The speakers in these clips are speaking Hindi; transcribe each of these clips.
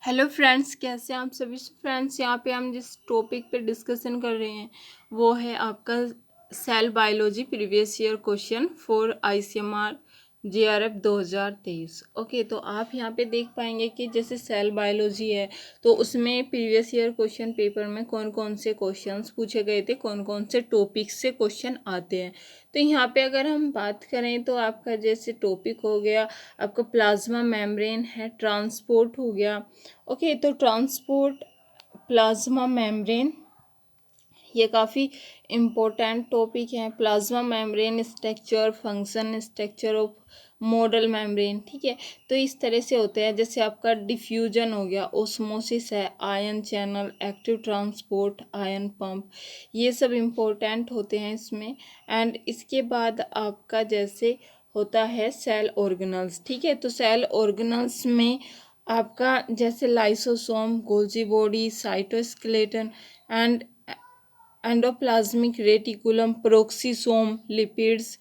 हेलो फ्रेंड्स, कैसे हैं आप सभी फ्रेंड्स। यहाँ पे हम जिस टॉपिक पे डिस्कशन कर रहे हैं वो है आपका cell biology previous year question for ICMR JRF 2023। Okay, तो आप यहाँ पे देख पाएंगे कि जैसे सेल बायोलॉजी है तो उसमें प्रीवियस ईयर क्वेश्चन पेपर में कौन कौन से क्वेश्चंस पूछे गए थे, कौन कौन से टॉपिक्स से क्वेश्चन आते हैं। तो यहाँ पे अगर हम बात करें तो आपका जैसे टॉपिक हो गया आपका प्लाज्मा मेम्ब्रेन है, ट्रांसपोर्ट हो गया। ओके, तो ट्रांसपोर्ट प्लाज्मा मेम्ब्रेन ये काफ़ी इम्पोर्टेंट टॉपिक है। Plasma membrane structure, function, structure of model membrane, ठीक है। तो इस तरह से होते हैं, जैसे आपका डिफ्यूजन हो गया, ओस्मोसिस है, ion channel, active transport, ion pump, ये सब इम्पोर्टेंट होते हैं इसमें। एंड इसके बाद आपका जैसे होता है सेल ऑर्गेनल्स, ठीक है। तो सेल ऑर्गेनल्स में आपका जैसे lysosome, Golgi body, cytoskeleton and endoplasmic reticulum, peroxisome, lipids,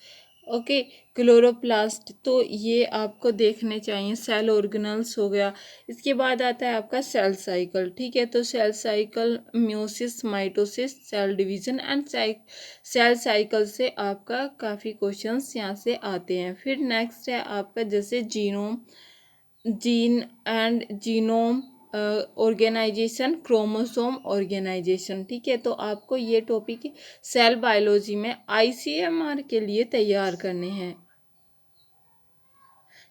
okay, chloroplast, तो ये आपको देखने चाहिए। सेल ऑर्गेनल्स हो गया। इसके बाद आता है आपका सेल साइकिल, ठीक है। तो cell cycle meiosis, mitosis, cell division and cell cycle से आपका काफ़ी क्वेश्चंस यहाँ से आते हैं। फिर नेक्स्ट है आपका जैसे gene and genome organisation, chromosome organisation, ठीक है। तो आपको ये टॉपिक सेल बायोलॉजी में आईसीएमआर के लिए तैयार करने हैं,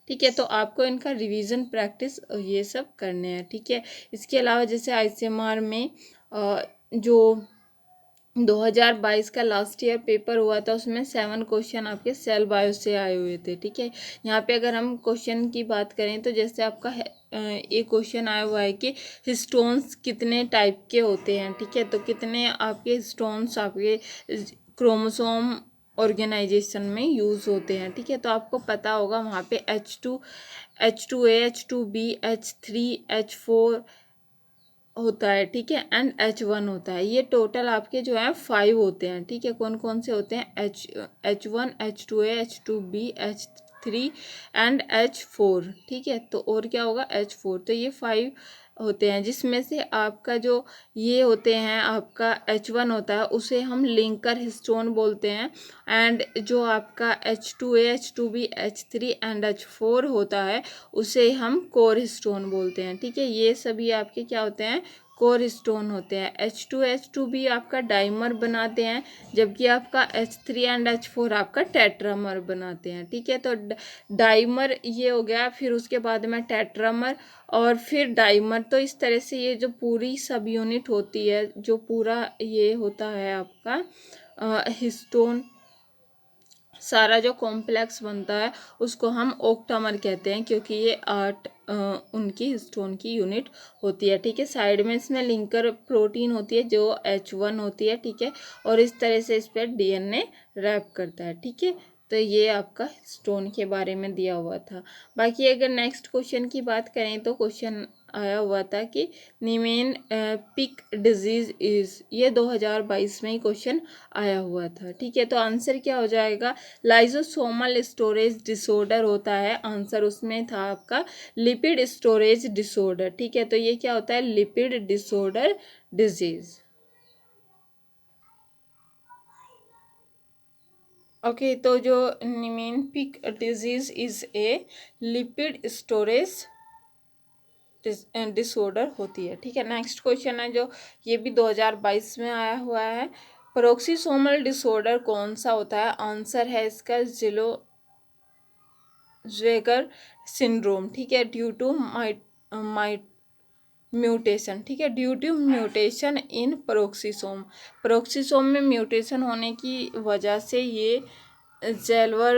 ठीक है। तो आपको इनका रिवीजन, प्रैक्टिस ये सब करने हैं, ठीक है। इसके अलावा जैसे आईसीएमआर में जो 2022 का लास्ट ईयर पेपर हुआ था उसमें 7 क्वेश्चन आपके सेल बायो से आए हुए थे, ठीक है। यहाँ पे अगर हम क्वेश्चन की बात करें तो जैसे आपका एक क्वेश्चन आया हुआ है कि हिस्टोन्स कितने टाइप के होते हैं, ठीक है। तो कितने आपके हिस्टोन्स आपके क्रोमोसोम ऑर्गेनाइजेशन में यूज़ होते हैं, ठीक है। तो आपको पता होगा वहाँ पे H2A, H2B, H3, H4 होता है, ठीक है, एंड H1 होता है। ये टोटल आपके जो है 5 होते हैं, ठीक है। कौन कौन से होते हैं? H1, H2A, H2B, H3 and H4, ठीक है। तो और क्या होगा? H4। तो ये 5 होते हैं, जिसमें से आपका जो ये होते हैं आपका H1 होता है उसे हम लिंकर हिस्टोन बोलते हैं। एंड जो आपका H2A, H2B, H3 and H4 होता है उसे हम कोर हिस्टोन बोलते हैं, ठीक है। ये सभी आपके क्या होते हैं? कोर स्टोन होते हैं। H2H2B आपका डाइमर बनाते हैं, जबकि आपका H3 एंड H4 आपका टेट्रामर बनाते हैं, ठीक है। तो डाइमर ये हो गया, फिर उसके बाद में टेट्रामर और फिर डाइमर। तो इस तरह से ये जो पूरी सब यूनिट होती है, जो पूरा ये होता है आपका हिस्टोन, सारा जो कॉम्प्लेक्स बनता है उसको हम ओक्टामर कहते हैं, क्योंकि ये 8 उनकी हिस्टोन की यूनिट होती है, ठीक है। साइड में इसमें लिंकर प्रोटीन होती है जो H1 होती है, ठीक है। और इस तरह से इस पर डीएनए रैप करता है, ठीक है। तो ये आपका हिस्टोन के बारे में दिया हुआ था। बाकी अगर नेक्स्ट क्वेश्चन की बात करें तो क्वेश्चन आया हुआ था कि नीमेन पिक डिजीज इज, ये 2022 में ही क्वेश्चन आया हुआ था, ठीक है। तो आंसर क्या हो जाएगा? लाइजोसोमल स्टोरेज डिसऑर्डर होता है। आंसर उसमें था आपका लिपिड स्टोरेज डिसऑर्डर, ठीक है। तो ये क्या होता है? Lipid disorder disease. ओके, तो जो Niemann Pick disease is a lipid storage disorder होती है, ठीक है। नेक्स्ट क्वेश्चन है जो ये भी 2022 में आया हुआ है। पेरोक्सिसोमल डिसऑर्डर कौन सा होता है? आंसर है इसका ज़ेगर सिंड्रोम, ठीक है। ड्यू टू माइट म्यूटेशन, ठीक है, due to mutation in peroxisome में म्यूटेशन होने की वजह से ये जेलवर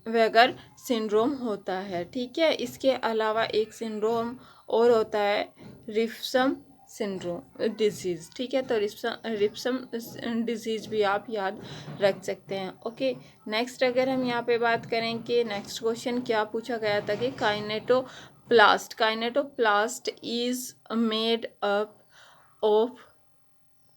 वेगर सिंड्रोम होता है, ठीक है। इसके अलावा एक सिंड्रोम और होता है रिफ्सम सिंड्रोम डिजीज़, ठीक है। तो रिप्सम डिजीज़ भी आप याद रख सकते हैं। ओके, नेक्स्ट अगर हम यहाँ पे बात करें कि नेक्स्ट क्वेश्चन क्या पूछा गया था कि kinetoplast is made up of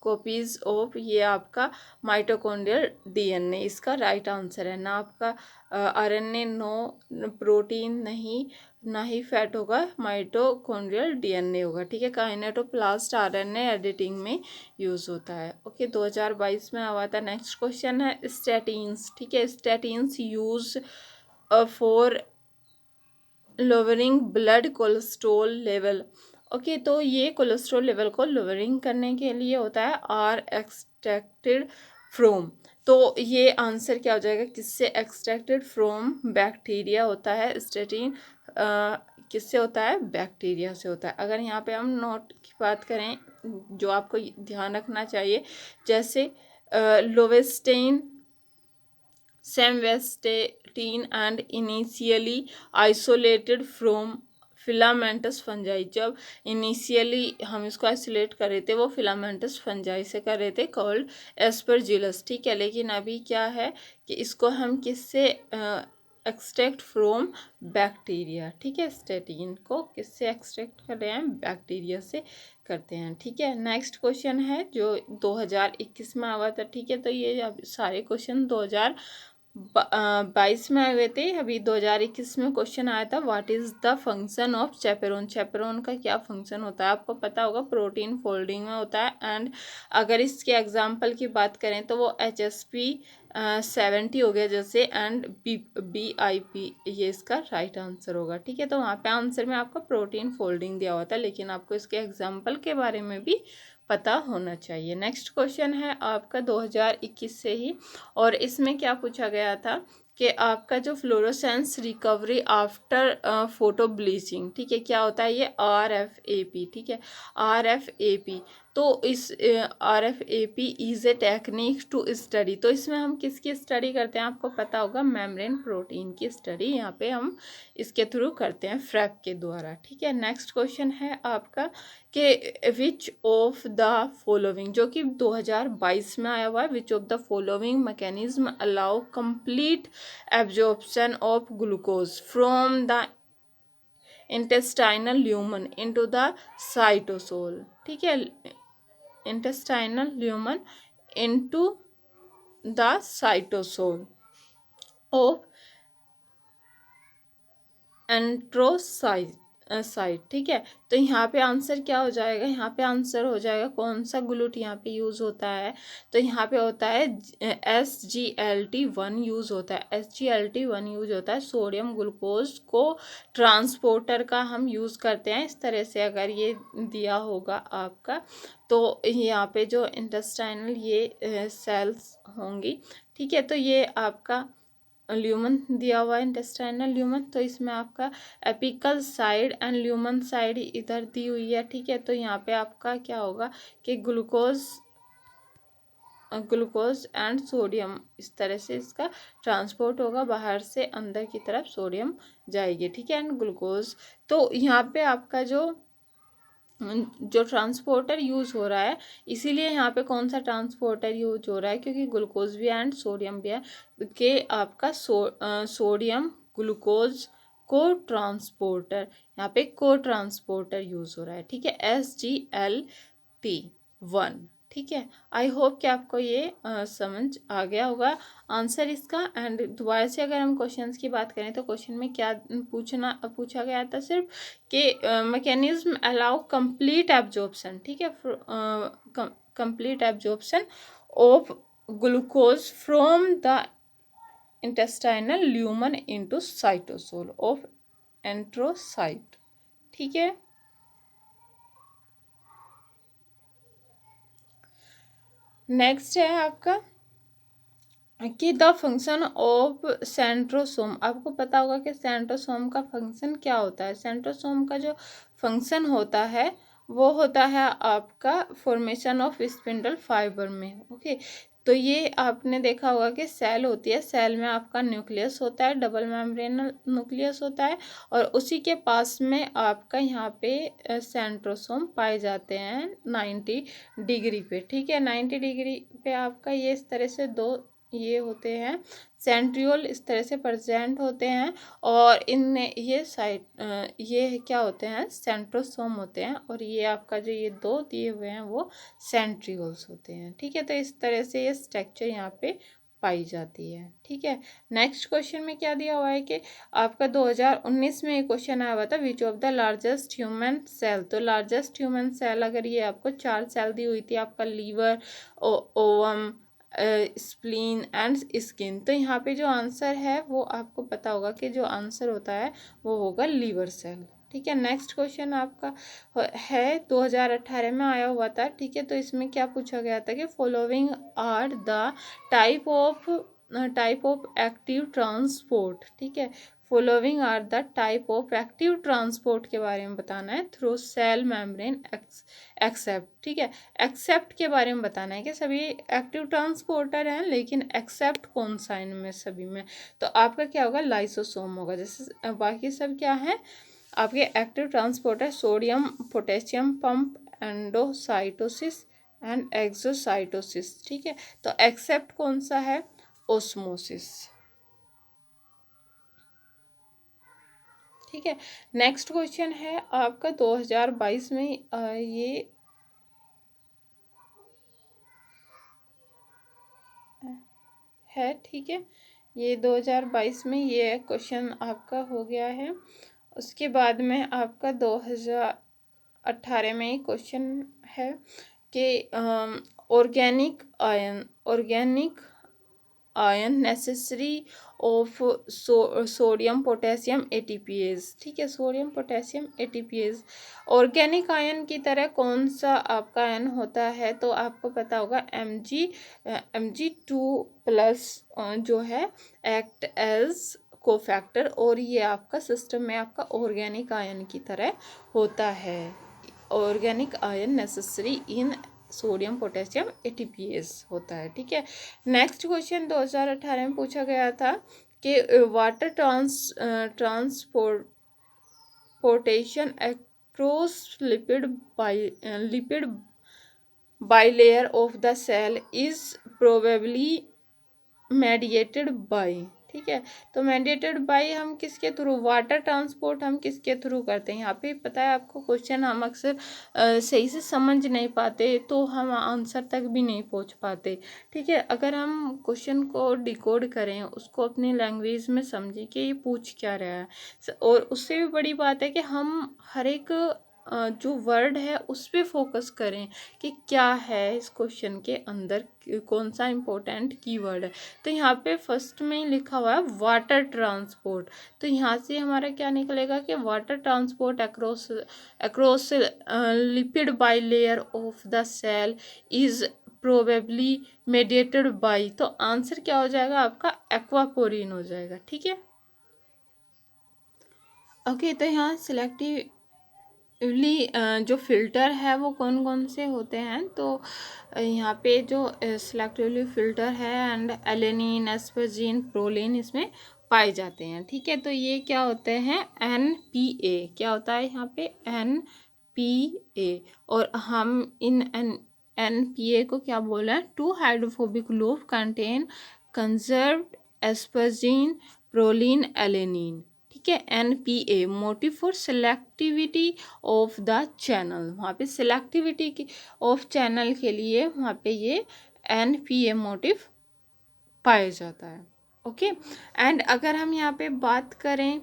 copies of ये आपका माइटोकॉन्ड्रियल डीएनए इसका राइट आंसर है। ना आपका आरएनए, नो प्रोटीन नहीं, ना ही फैट होगा, माइटोकॉन्ड्रियल डीएनए होगा। ठीक है, काइनेटोप्लास्ट आरएनए एडिटिंग में यूज़ होता है। ओके, 2022 में आया था। नेक्स्ट क्वेश्चन है स्टैटिन्स। ठीक है, statins use for lowering blood cholesterol level. Okay, तो ये कोलेस्ट्रॉल लेवल को लोअरिंग करने के लिए होता है। आर एक्सट्रैक्टेड फ्रॉम, तो ये आंसर क्या हो जाएगा, किससे एक्सट्रैक्टेड फ्रॉम, बैक्टीरिया होता है। स्टेटिन किससे होता है, बैक्टीरिया से होता है। अगर यहाँ पे हम नोट की बात करें जो आपको ध्यान रखना चाहिए, जैसे lovastatin, simvastatin and initially isolated from filamentous fungi. जब इनिशियली हम इसको आइसोलेट कर रहे थे वो फिलामेंटस फंजाई से कर रहे थे, कॉल्ड एस्परजिलस। ठीक है, लेकिन अभी क्या है कि इसको हम किससे एक्सट्रैक्ट फ्रॉम बैक्टीरिया। ठीक है, स्टेटिन को किससे एक्सट्रैक्ट कर रहे हैं, बैक्टीरिया से करते हैं। ठीक है, नेक्स्ट क्वेश्चन है जो 2021 में आया था। ठीक है, तो ये अब सारे क्वेश्चन 2022 में आए हुए थे। अभी 2021 में क्वेश्चन आया था, what is the function of chaperone. Chaperone का क्या फंक्शन होता है, आपको पता होगा, प्रोटीन फोल्डिंग में होता है। एंड अगर इसके एग्जांपल की बात करें तो वो HSP 70 हो गया जैसे, एंड BIP, ये इसका राइट आंसर होगा। ठीक है, तो वहाँ पे आंसर में आपका प्रोटीन फोल्डिंग दिया हुआ था, लेकिन आपको इसके एग्जाम्पल के बारे में भी पता होना चाहिए। नेक्स्ट क्वेश्चन है आपका 2021 से ही, और इसमें क्या पूछा गया था कि आपका जो fluorescence recovery after photo bleaching. ठीक है, क्या होता है ये, RFAP। ठीक है, RFAP, तो इस RFAP is a technique to study. तो इसमें हम किसकी स्टडी करते हैं, आपको पता होगा, मेम्ब्रेन प्रोटीन की स्टडी यहाँ पे हम इसके थ्रू करते हैं, फ्रैप के द्वारा। ठीक है, नेक्स्ट क्वेश्चन है आपका कि विच ऑफ द फॉलोइंग, जो कि 2022 में आया हुआ है, which of the following mechanism allow complete absorption of glucose from the intestinal lumen into the cytosol. ठीक है, intestinal lumen into the cytosol of enterocyte. ठीक है, तो यहाँ पे आंसर क्या हो जाएगा, यहाँ पे आंसर हो जाएगा कौन सा ग्लूट यहाँ पे यूज़ होता है, तो यहाँ पे होता है SGLT1 यूज़ होता है। SGLT1 यूज़ होता है सोडियम ग्लूकोज को ट्रांसपोर्टर का हम यूज़ करते हैं। इस तरह से अगर ये दिया होगा आपका, तो यहाँ पे जो इंटेस्टाइनल ये सेल्स होंगी। ठीक है, तो ये आपका ल्यूमन दिया हुआ है, इंटेस्टाइनल ल्यूमन, तो इसमें आपका apical side and lumen side इधर दी हुई है। ठीक है, तो यहाँ पे आपका क्या होगा कि ग्लूकोज एंड सोडियम, इस तरह से इसका ट्रांसपोर्ट होगा, बाहर से अंदर की तरफ सोडियम जाएगी। ठीक है, एंड ग्लूकोज, तो यहाँ पे आपका जो ट्रांसपोर्टर यूज़ हो रहा है, इसीलिए यहाँ पे कौन सा ट्रांसपोर्टर यूज हो रहा है, क्योंकि ग्लूकोज भी है एंड सोडियम भी है, कि आपका सोडियम ग्लूकोज को ट्रांसपोर्टर, यहाँ पे को ट्रांसपोर्टर यूज़ हो रहा है। ठीक है, SGLT1। ठीक है, आई होप कि आपको ये समझ आ गया होगा आंसर इसका। एंड दोबारा से अगर हम क्वेश्चंस की बात करें तो क्वेश्चन में क्या पूछा गया था, सिर्फ कि मैकेनिज्म अलाउ कंप्लीट एब्जॉर्प्शन। ठीक है, complete absorption of glucose from the intestinal lumen into cytosol of enterocyte. ठीक है, नेक्स्ट है आपका कि द फंक्शन ऑफ सेंट्रोसोम। आपको पता होगा कि सेंट्रोसोम का फंक्शन क्या होता है। सेंट्रोसोम का जो फंक्शन होता है वो होता है आपका फॉर्मेशन ऑफ स्पिंडल फाइबर में। ओके, तो ये आपने देखा होगा कि सेल होती है, सेल में आपका न्यूक्लियस होता है, डबल मेम्ब्रेनल न्यूक्लियस होता है, और उसी के पास में आपका यहाँ पे सेंट्रोसोम पाए जाते हैं 90 डिग्री पे। ठीक है, 90 डिग्री पे आपका ये इस तरह से दो ये होते हैं सेंट्रियोल, इस तरह से प्रेजेंट होते हैं। और इनमें ये ये क्या होते हैं, सेंट्रोसोम होते हैं। और ये आपका जो ये दो दिए हुए हैं वो सेंट्रियोल्स होते हैं। ठीक है, तो इस तरह से ये स्ट्रक्चर यहाँ पे पाई जाती है। ठीक है, नेक्स्ट क्वेश्चन में क्या दिया हुआ है कि आपका 2019 में एक क्वेश्चन आया हुआ था, which of the largest human cell. तो लार्जेस्ट ह्यूमन सेल, अगर ये आपको 4 सेल दी हुई थी, आपका liver, ovum, spleen and skin. तो यहाँ पे जो आंसर है वो आपको पता होगा कि जो आंसर होता है वो होगा लीवर सेल। ठीक है, नेक्स्ट क्वेश्चन आपका है 2018 में आया हुआ था। ठीक है, तो इसमें क्या पूछा गया था कि following are the type of active transport. ठीक है, following are the type of active transport के बारे में बताना है थ्रू सेल मेम्ब्रेन एक्सेप्ट। ठीक है, एक्सेप्ट के बारे में बताना है कि सभी एक्टिव ट्रांसपोर्टर हैं, लेकिन एक्सेप्ट कौन सा इनमें सभी में। तो आपका क्या होगा, लाइसोसोम होगा। जैसे बाकी सब क्या है आपके active transporter, sodium potassium pump, endocytosis and exocytosis. ठीक है, तो एक्सेप्ट कौन सा है, ओस्मोसिस। ठीक है, नेक्स्ट क्वेश्चन है आपका 2022 में ये है। ठीक है, ये 2022 में ये क्वेश्चन आपका हो गया है। उसके बाद में आपका 2018 में एक क्वेश्चन है कि organic ion necessary of sodium potassium ATPase. ठीक है, sodium potassium ATPase organic ion की तरह कौन सा आपका आयन होता है। तो आपको पता होगा Mg2+ जो है एक्ट एज कोफैक्टर, और ये आपका सिस्टम में आपका ऑर्गेनिक आयन की तरह होता है। Organic ion necessary in sodium potassium ATPase होता है। ठीक है, नेक्स्ट क्वेश्चन 2018 में पूछा गया था कि water transportation across lipid bilayer of the cell is probably mediated by। ठीक है, तो मेडिएटेड बाय हम किसके थ्रू, वाटर ट्रांसपोर्ट हम किसके थ्रू करते हैं। यहाँ पे पता है आपको क्वेश्चन हम अक्सर सही से समझ नहीं पाते, तो हम आंसर तक भी नहीं पहुँच पाते। ठीक है, अगर हम क्वेश्चन को डिकोड करें, उसको अपनी लैंग्वेज में समझें कि ये पूछ क्या रहा है, और उससे भी बड़ी बात है कि हम हर एक जो वर्ड है उस पर फोकस करें कि क्या है इस क्वेश्चन के अंदर, कौन सा इम्पोर्टेंट कीवर्ड है। तो यहाँ पे फर्स्ट में ही लिखा हुआ है वाटर ट्रांसपोर्ट, तो यहाँ से हमारा क्या निकलेगा कि water transport across lipid bilayer of the cell is probably mediated by. तो आंसर क्या हो जाएगा आपका, एक्वापोरिन हो जाएगा। ठीक है, ओके, तो यहाँ सिलेक्टिवली जो फिल्टर है वो कौन कौन से होते हैं। तो यहाँ पे जो सिलेक्टिवली फिल्टर है एंड एलेनिन, एस्परजीन, प्रोलिन इसमें पाए जाते हैं। ठीक है, तो ये क्या होते हैं, NPA क्या होता है यहाँ पे, NPA। और हम इन NPA को क्या बोल रहे हैं, 2 hydrophobic loop contain conserved asparagine, proline, alanine. ठीक है, NPA motif for selectivity of the channel, वहाँ पे सेलेक्टिविटी की ऑफ चैनल के लिए वहाँ पे ये NPA मोटिव पाया जाता है। ओके, एंड अगर हम यहाँ पे बात करें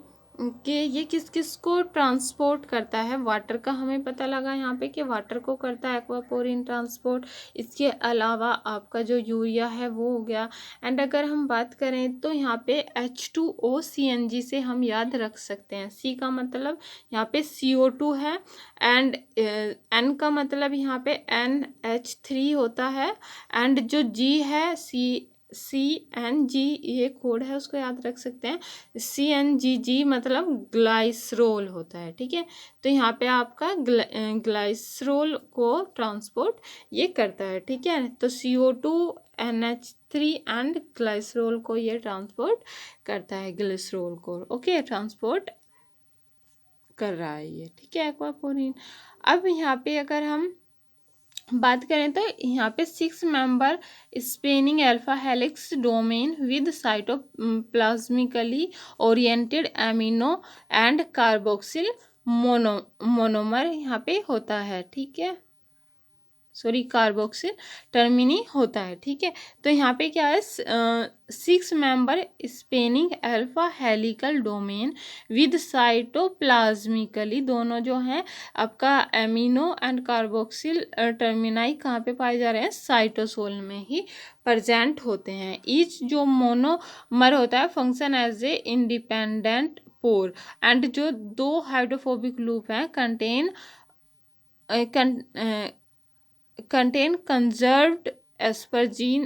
कि ये किस किस को ट्रांसपोर्ट करता है, वाटर का हमें पता लगा यहाँ पे कि वाटर को करता है एक्वापोरिन ट्रांसपोर्ट। इसके अलावा आपका जो यूरिया है वो हो गया। एंड अगर हम बात करें तो यहाँ पे H2O CNG से हम याद रख सकते हैं, C का मतलब यहाँ पे CO2 है, एंड N का मतलब यहाँ पे NH3 होता है, एंड जो G है CNG ये कोड है, उसको याद रख सकते हैं। CNGG मतलब ग्लाइसरोल होता है। ठीक है, तो यहाँ पे आपका ग्लाइसरोल को ट्रांसपोर्ट ये करता है। ठीक है, तो CO2 NH3 एंड ग्लाइसरोल को ये ट्रांसपोर्ट करता है, ग्लिसरोल को ओके ट्रांसपोर्ट कर रहा है ये। ठीक है, एक्वापोरिन। अब यहाँ पे अगर हम बात करें तो यहाँ पे 6 member spanning alpha helix domain with cytoplasmically oriented amino and carboxyl monomer यहाँ पे होता है, ठीक है, सॉरी कार्बोक्सिल टर्मिनी होता है, ठीक है। तो यहाँ पे क्या है, 6 member spanning alpha helical domain with cytoplasmically, दोनों जो हैं आपका एमिनो एंड कार्बोक्सिल टर्मिनाई कहाँ पे पाए जा रहे हैं, साइटोसोल में ही प्रेजेंट होते हैं। ईच जो मोनोमर होता है function as a independent pore, and जो 2 हाइड्रोफोबिक लूप हैं contain conserved asparagine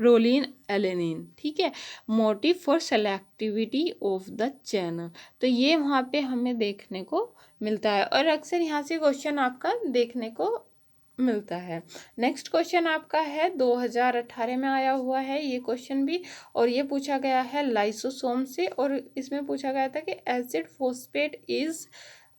proline alanine, ठीक है, motif for selectivity of the channel. तो ये वहाँ पे हमें देखने को मिलता है और अक्सर यहाँ से क्वेश्चन आपका देखने को मिलता है। नेक्स्ट क्वेश्चन आपका है 2018 में आया हुआ है ये क्वेश्चन भी, और ये पूछा गया है लाइसोसोम से, और इसमें पूछा गया था कि acid phosphate is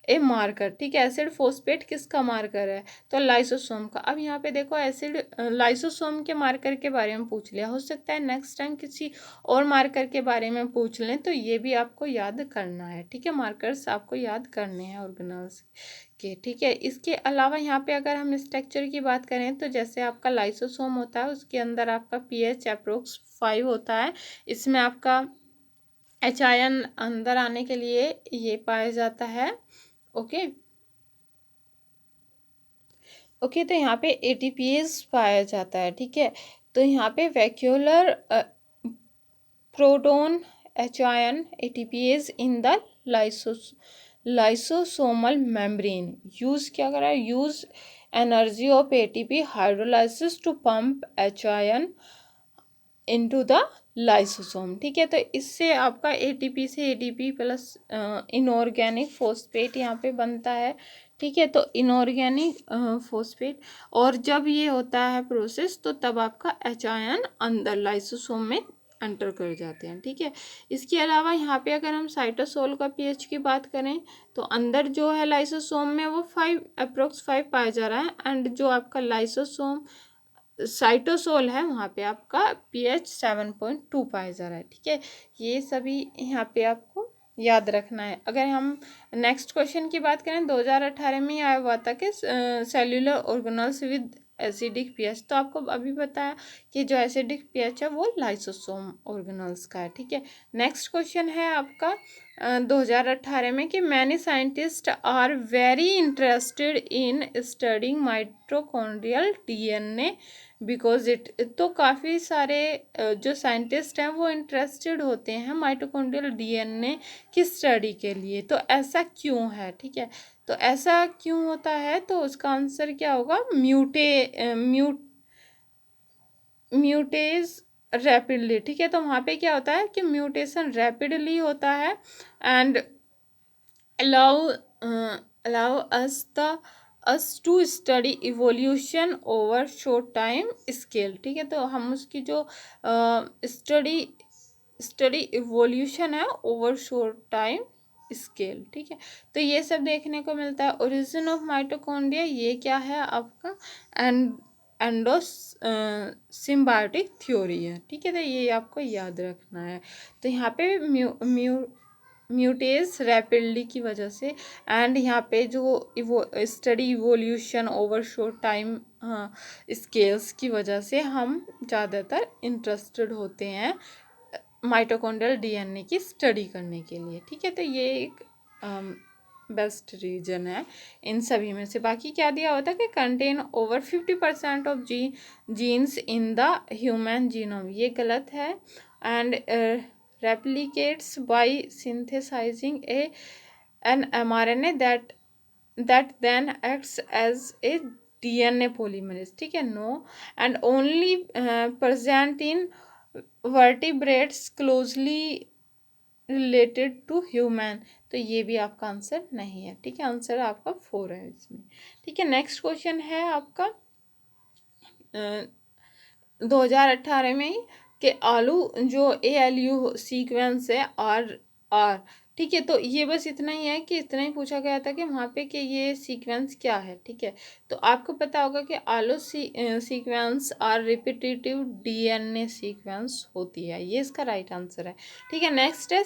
a marker, ठीक है, एसिड फोस्फेट किसका मार्कर है, तो लाइसोसोम का। अब यहाँ पे देखो एसिड लाइसोसोम के मार्कर के बारे में पूछ लिया, हो सकता है नेक्स्ट टाइम किसी और मार्कर के बारे में पूछ लें, तो ये भी आपको याद करना है, ठीक है, मार्कर्स आपको याद करने हैं ऑर्गेनल्स के, ठीक है। इसके अलावा यहाँ पे अगर हम स्ट्रक्चर की बात करें तो जैसे आपका लाइसोसोम होता है उसके अंदर आपका पीएच अप्रोक्स 5 होता है, इसमें आपका एच आयन अंदर आने के लिए ये पाया जाता है, ओके ओके। तो यहाँ पे एटीपीएस पाया जाता है, ठीक है। तो यहाँ पे vacuolar proton H ion ATPase in the lysosomal membrane use क्या कर रहा है, use energy of ATP hydrolysis to pump H ion into the lysosome, ठीक है। तो इससे आपका एटीपी से एटीपी प्लस इनऑर्गेनिक फोस्फेट यहाँ पे बनता है, ठीक है। तो इनऑर्गेनिक फोस्फेट, और जब ये होता है प्रोसेस तो तब आपका एच आयन अंदर लाइसोसोम में एंटर कर जाते हैं, ठीक है। इसके अलावा यहाँ पे अगर हम साइटोसोल का पीएच की बात करें तो अंदर जो है लाइसोसोम में वो 5 अप्रोक्स 5 पाया जा रहा है, एंड जो आपका लाइसोसोम साइटोसोल है वहाँ पे आपका पीएच 7.2 पाया जा रहा है, ठीक है। ये सभी यहाँ पे आपको याद रखना है। अगर हम नेक्स्ट क्वेश्चन की बात करें 2018 में आया हुआ था कि cellular organelles with acidic pH, तो आपको अभी बताया कि जो एसिडिक पीएच है वो लाइसोसोम ऑर्गेनल्स का है, ठीक है। नेक्स्ट क्वेश्चन है आपका 2018 में कि many scientist are very interested in studying mitochondrial DNA because it, तो काफ़ी सारे जो साइंटिस्ट हैं वो इंटरेस्टेड होते हैं माइटोकॉन्ड्रियल डीएनए की स्टडी के लिए, तो ऐसा क्यों है, ठीक है। तो ऐसा क्यों होता है, तो उसका आंसर क्या होगा, म्यूटेज रैपिडली, ठीक है। तो वहाँ पे क्या होता है कि म्यूटेशन रैपिडली होता है and allow allow us to study evolution over short time scale, ठीक है। तो हम उसकी जो स्टडी इवोल्यूशन है ओवर शॉर्ट टाइम स्केल, ठीक है। तो ये सब देखने को मिलता है। ओरिजिन ऑफ माइटोकॉन्ड्रिया ये क्या है आपका एंडोस सिम्बायोटिक थ्योरी है, ठीक है। तो ये आपको याद रखना है। तो यहाँ पे म्यूटेज रैपिडली की वजह से एंड यहाँ पे जो study evolution over short time scales की वजह से हम ज़्यादातर इंटरेस्टेड होते हैं माइटोकॉन्ड्रियल डीएनए की स्टडी करने के लिए, ठीक है। तो ये एक बेस्ट रीजन है इन सभी में से। बाकी क्या दिया होता है कि contain over 50% of genes in the human genome, ये गलत है। And replicates by synthesizing an mRNA that then acts as a DNA polymerase, ठीक है, no. And only present in vertebrates closely related to human, तो ये भी आपका आंसर नहीं है, ठीक है। आंसर आपका 4 है इसमें, ठीक है। नेक्स्ट क्वेश्चन है आपका 2018 में ही कि आलू जो ALU सीक्वेंस है आर, ठीक है। तो ये बस इतना ही है कि इतना ही पूछा गया था कि वहाँ पे कि ये सीक्वेंस क्या है। ठीक है, तो आपको पता होगा कि आलो सीक्वेंस और रिपीटेटिव डीएनए सीक्वेंस होती है, ये इसका राइट आंसर है। ठीक है, नेक्स्ट है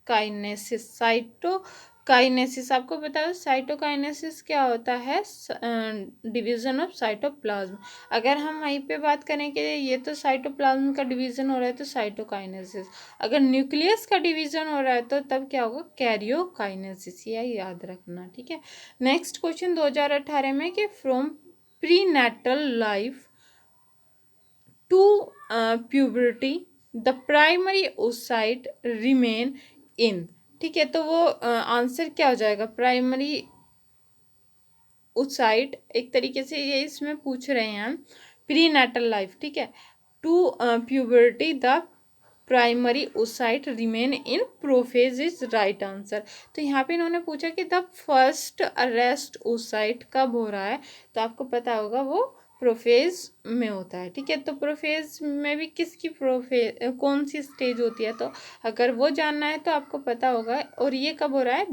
काइनेसिस। साइटोकाइनेसिस आपको पता है साइटोकाइनेसिस क्या होता है? Division of cytoplasm. अगर हम वहीं पे बात करें कि ये तो साइटोप्लाज्म का डिवीजन हो रहा है तो साइटोकाइनेसिस, अगर न्यूक्लियस का डिवीजन हो रहा है तो तब क्या होगा? कैरियोकाइनेसिस, ये याद रखना। ठीक है, नेक्स्ट क्वेश्चन 2018 में कि from prenatal life to puberty the primary oocyte remain in. ठीक है, तो वो आंसर क्या हो जाएगा? प्राइमरी oocyte, एक तरीके से ये इसमें पूछ रहे हैं हम प्री नेटल लाइफ। ठीक है, to puberty the primary oocyte remain in prophase is right answer. तो यहाँ पे इन्होंने पूछा कि द फर्स्ट अरेस्ट oocyte कब हो रहा है, तो आपको पता होगा वो प्रोफेज में होता है। ठीक है, तो प्रोफेज में भी किसकी कौन सी स्टेज होती है, तो अगर वो जानना है तो आपको पता होगा। और ये कब हो रहा है?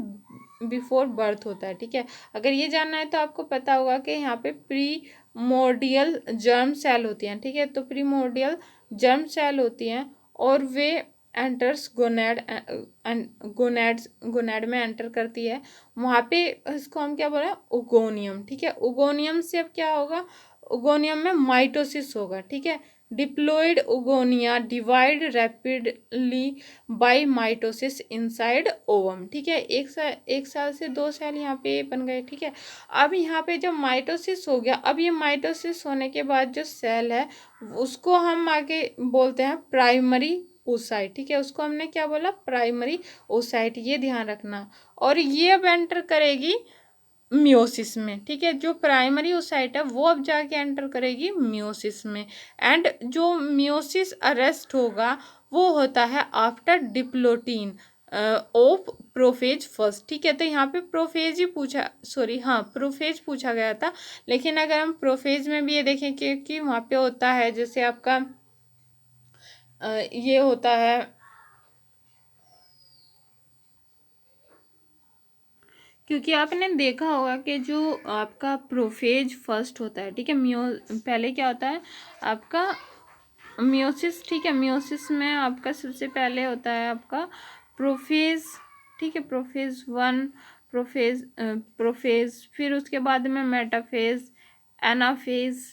बिफोर बर्थ होता है। ठीक है, अगर ये जानना है तो आपको पता होगा कि यहाँ पे प्रीमोर्डियल जर्म सेल होती हैं। ठीक है, तो प्रीमोर्डियल जर्म सेल होती हैं और वे एंटर्स गोनेड में एंटर करती है। वहाँ पे इसको हम क्या बोल रहे हैं? ओगोनियम। ठीक है, ओगोनियम से अब क्या होगा? ओगोनियम में माइटोसिस होगा। ठीक है, diploid oogonia divide rapidly by mitosis inside ovum. ठीक है, एक साल से 2 साल यहाँ पे बन गए। ठीक है, अब यहाँ पे जब माइटोसिस हो गया, अब ये माइटोसिस होने के बाद जो सेल है उसको हम आगे बोलते हैं प्राइमरी oocyte। ठीक है, उसको हमने क्या बोला? प्राइमरी oocyte, ये ध्यान रखना। और ये अब एंटर करेगी मियोसिस में। ठीक है, जो प्राइमरी oocyte है वो अब जाके एंटर करेगी मियोसिस में। एंड जो मियोसिस अरेस्ट होगा वो होता है after diplotene of prophase first. ठीक है, तो यहाँ पे प्रोफेज ही पूछा, सॉरी हाँ प्रोफेज पूछा गया था। लेकिन अगर हम प्रोफेज में भी ये देखें कि वहाँ पे होता है जैसे आपका ये होता है, क्योंकि आपने देखा होगा कि जो आपका प्रोफेज फर्स्ट होता है। ठीक है, पहले क्या होता है आपका? मियोसिस। ठीक है, मियोसिस में आपका सबसे पहले होता है आपका प्रोफेज। ठीक है, प्रोफेज 1, प्रोफेज फिर उसके बाद में metaphase, anaphase,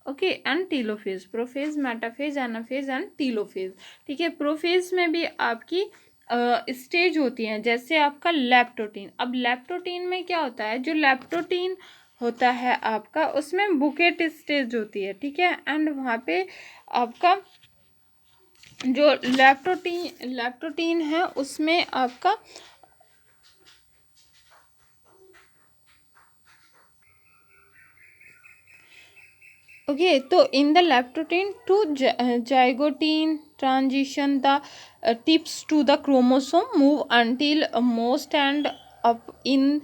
okay, and telophase. Prophase, metaphase, anaphase and telophase. ठीक है, प्रोफेज में भी आपकी स्टेज होती हैं, जैसे आपका लैप्टोटीन। अब लैप्टोटीन में क्या होता है? जो लैप्टोटीन होता है आपका उसमें बुकेट स्टेज होती है। ठीक है, एंड वहाँ पे आपका जो लैप्टोटीन है उसमें आपका ओके, तो in the leptotene to zygotene transition the tips to the chromosome move until most end up in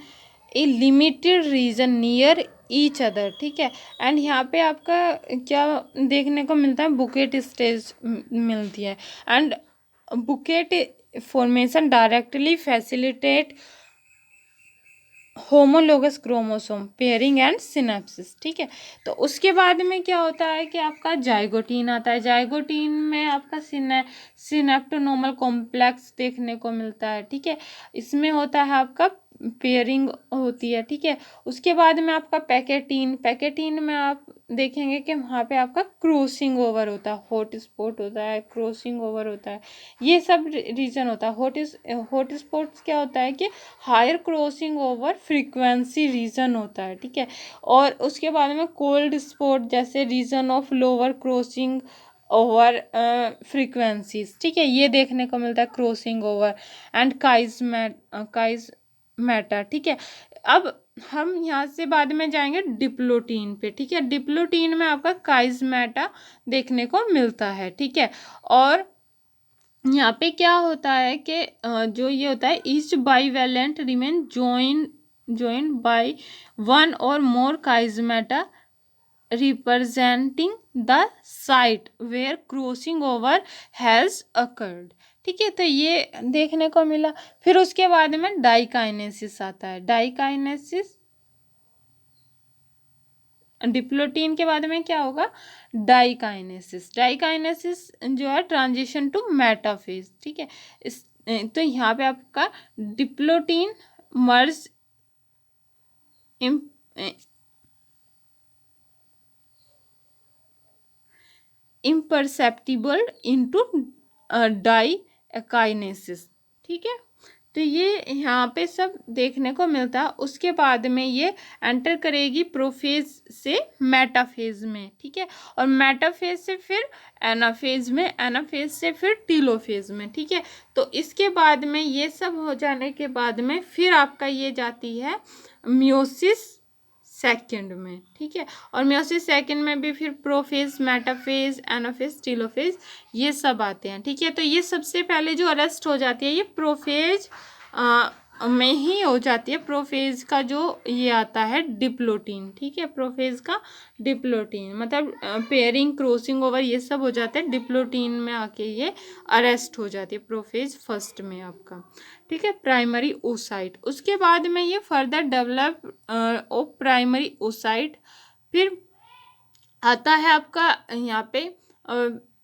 a limited region near each other. ठीक है, एंड यहाँ पे आपका क्या देखने को मिलता है? बुकेट स्टेज मिलती है। And bouquet formation directly facilitate homologous chromosome pairing and synapses. ठीक है, तो उसके बाद में क्या होता है कि आपका जाइगोटीन आता है। जाइगोटीन में आपका सिनेप्टोनोमल कॉम्प्लेक्स देखने को मिलता है। ठीक है, इसमें होता है आपका पेयरिंग होती है। ठीक है, उसके बाद में आपका पैकेटीन में आप देखेंगे कि वहाँ पे आपका क्रॉसिंग ओवर होता है, हॉट स्पॉट होता है, क्रॉसिंग ओवर होता है, ये सब रीजन होता है। हॉट स्पॉट्स क्या होता है कि higher crossing over frequency region होता है। ठीक है, और उसके बाद में कोल्ड स्पॉट जैसे region of lower crossing over frequencies. ठीक है, ये देखने को मिलता है क्रॉसिंग ओवर एंड काइज मैटर। ठीक है, अब हम यहाँ से बाद में जाएंगे डिप्लोटीन पे। ठीक है, डिप्लोटीन में आपका काइजमेटा देखने को मिलता है। ठीक है, और यहाँ पे क्या होता है कि जो ये होता है each bivalent remain joined by one और मोर काइजमेटा representing the site where crossing over has occurred। ठीक है, तो ये देखने को मिला। फिर उसके बाद में डाइकाइनेसिस आता है। डाइकाइनेसिस, डिप्लोटीन के बाद में क्या होगा, डाइकाइनेसिस। डाइकाइनेसिस जो है ट्रांजिशन टू मेटाफेज। ठीक है, इस तो यहाँ पे आपका डिप्लोटीन मर्ज imperceptible into डाइकाइनेसिस। ठीक है, तो ये यहाँ पे सब देखने को मिलता है। उसके बाद में ये एंटर करेगी प्रोफेज से मेटाफेज में। ठीक है, और मेटाफेज से फिर एनाफेज में, एनाफेज से फिर टीलोफेज में। ठीक है, तो इसके बाद में ये सब हो जाने के बाद में फिर आपका ये जाती है मियोसिस सेकंड में। ठीक है, और मियोसिस सेकंड में भी फिर प्रोफेज, मेटाफेज, एनाफेज, टीलोफेज ये सब आते हैं। ठीक है, तो ये सबसे पहले जो अरेस्ट हो जाती है ये प्रोफेज में ही हो जाती है। प्रोफेज का जो ये आता है डिप्लोटीन। ठीक है, प्रोफेज का डिप्लोटीन मतलब पेयरिंग, क्रॉसिंग ओवर ये सब हो जाता है, डिप्लोटीन में आके ये अरेस्ट हो जाती है प्रोफेज फर्स्ट में आपका। ठीक है, प्राइमरी ओसाइट। उसके बाद में ये further develop of primary oocyte. फिर आता है आपका यहाँ पे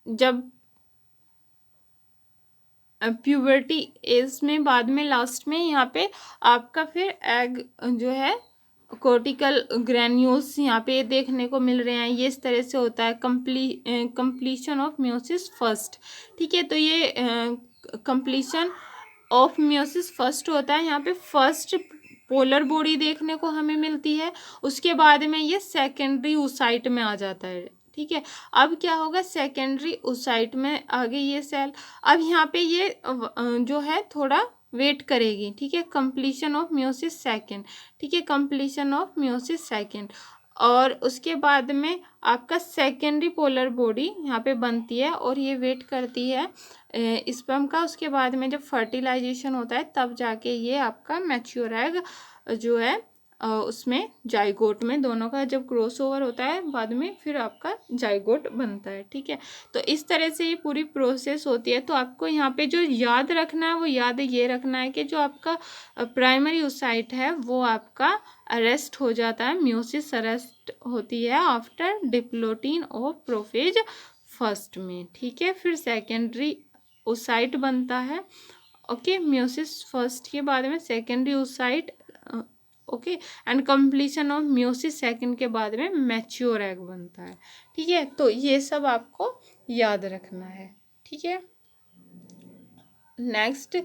जब प्यूबर्टी एज में, बाद में लास्ट में यहाँ पे आपका फिर एग जो है कोर्टिकल ग्रैन्यूल्स यहाँ पे देखने को मिल रहे हैं। ये इस तरह से होता है कंप्लीशन ऑफ मियोसिस फर्स्ट। ठीक है, तो ये कंप्लीशन ऑफ मियोसिस फर्स्ट होता है। यहाँ पे फर्स्ट पोलर बॉडी देखने को हमें मिलती है। उसके बाद में ये सेकेंडरी ओसाइट में आ जाता है। ठीक है, अब क्या होगा, सेकेंडरी ओसाइट में आ गई ये सेल। अब यहाँ पे ये जो है थोड़ा वेट करेगी। ठीक है, कंप्लीशन ऑफ मियोसिस सेकेंड। ठीक है, कंप्लीशन ऑफ मियोसिस सेकेंड, और उसके बाद में आपका सेकेंडरी पोलर बॉडी यहाँ पे बनती है और ये वेट करती है स्पर्म का। उसके बाद में जब फर्टिलाइजेशन होता है तब जाके ये आपका मैच्योर एग जो है उसमें जाइगोट में, दोनों का जब क्रॉस ओवर होता है बाद में फिर आपका जाइगोट बनता है। ठीक है, तो इस तरह से ये पूरी प्रोसेस होती है। तो आपको यहाँ पे जो याद रखना है वो याद ये रखना है कि जो आपका प्राइमरी ओसाइट है वो आपका अरेस्ट हो जाता है, मियोसिस अरेस्ट होती है आफ्टर डिप्लोटीन और प्रोफेज फर्स्ट में। ठीक है, फिर सेकेंडरी ओसाइट बनता है। ओके, मियोसिस फर्स्ट के बाद में secondary oocyte. Okay, and completion of meiosis second के बाद में मैच्योर एग बनता है। ठीक है, तो ये सब आपको याद रखना है। ठीक है, नेक्स्ट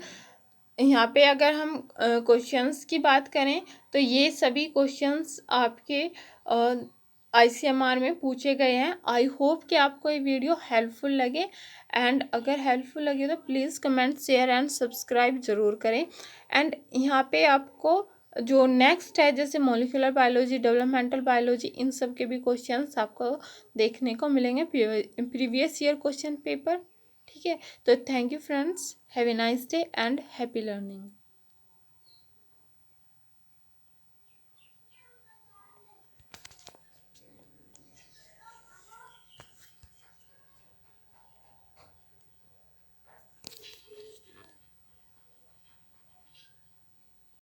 यहाँ पे अगर हम क्वेश्चंस की बात करें तो ये सभी क्वेश्चंस आपके ICMR में पूछे गए हैं। आई होप कि आपको ये वीडियो हेल्पफुल लगे, एंड अगर हेल्पफुल लगे तो please comment, share and subscribe ज़रूर करें। एंड यहाँ पे आपको जो नेक्स्ट है जैसे मॉलिक्यूलर बायोलॉजी, डेवलपमेंटल बायोलॉजी, इन सब के भी क्वेश्चंस आपको देखने को मिलेंगे प्रीवियस ईयर क्वेश्चन पेपर। ठीक है, तो thank you friends, have a nice day and happy learning.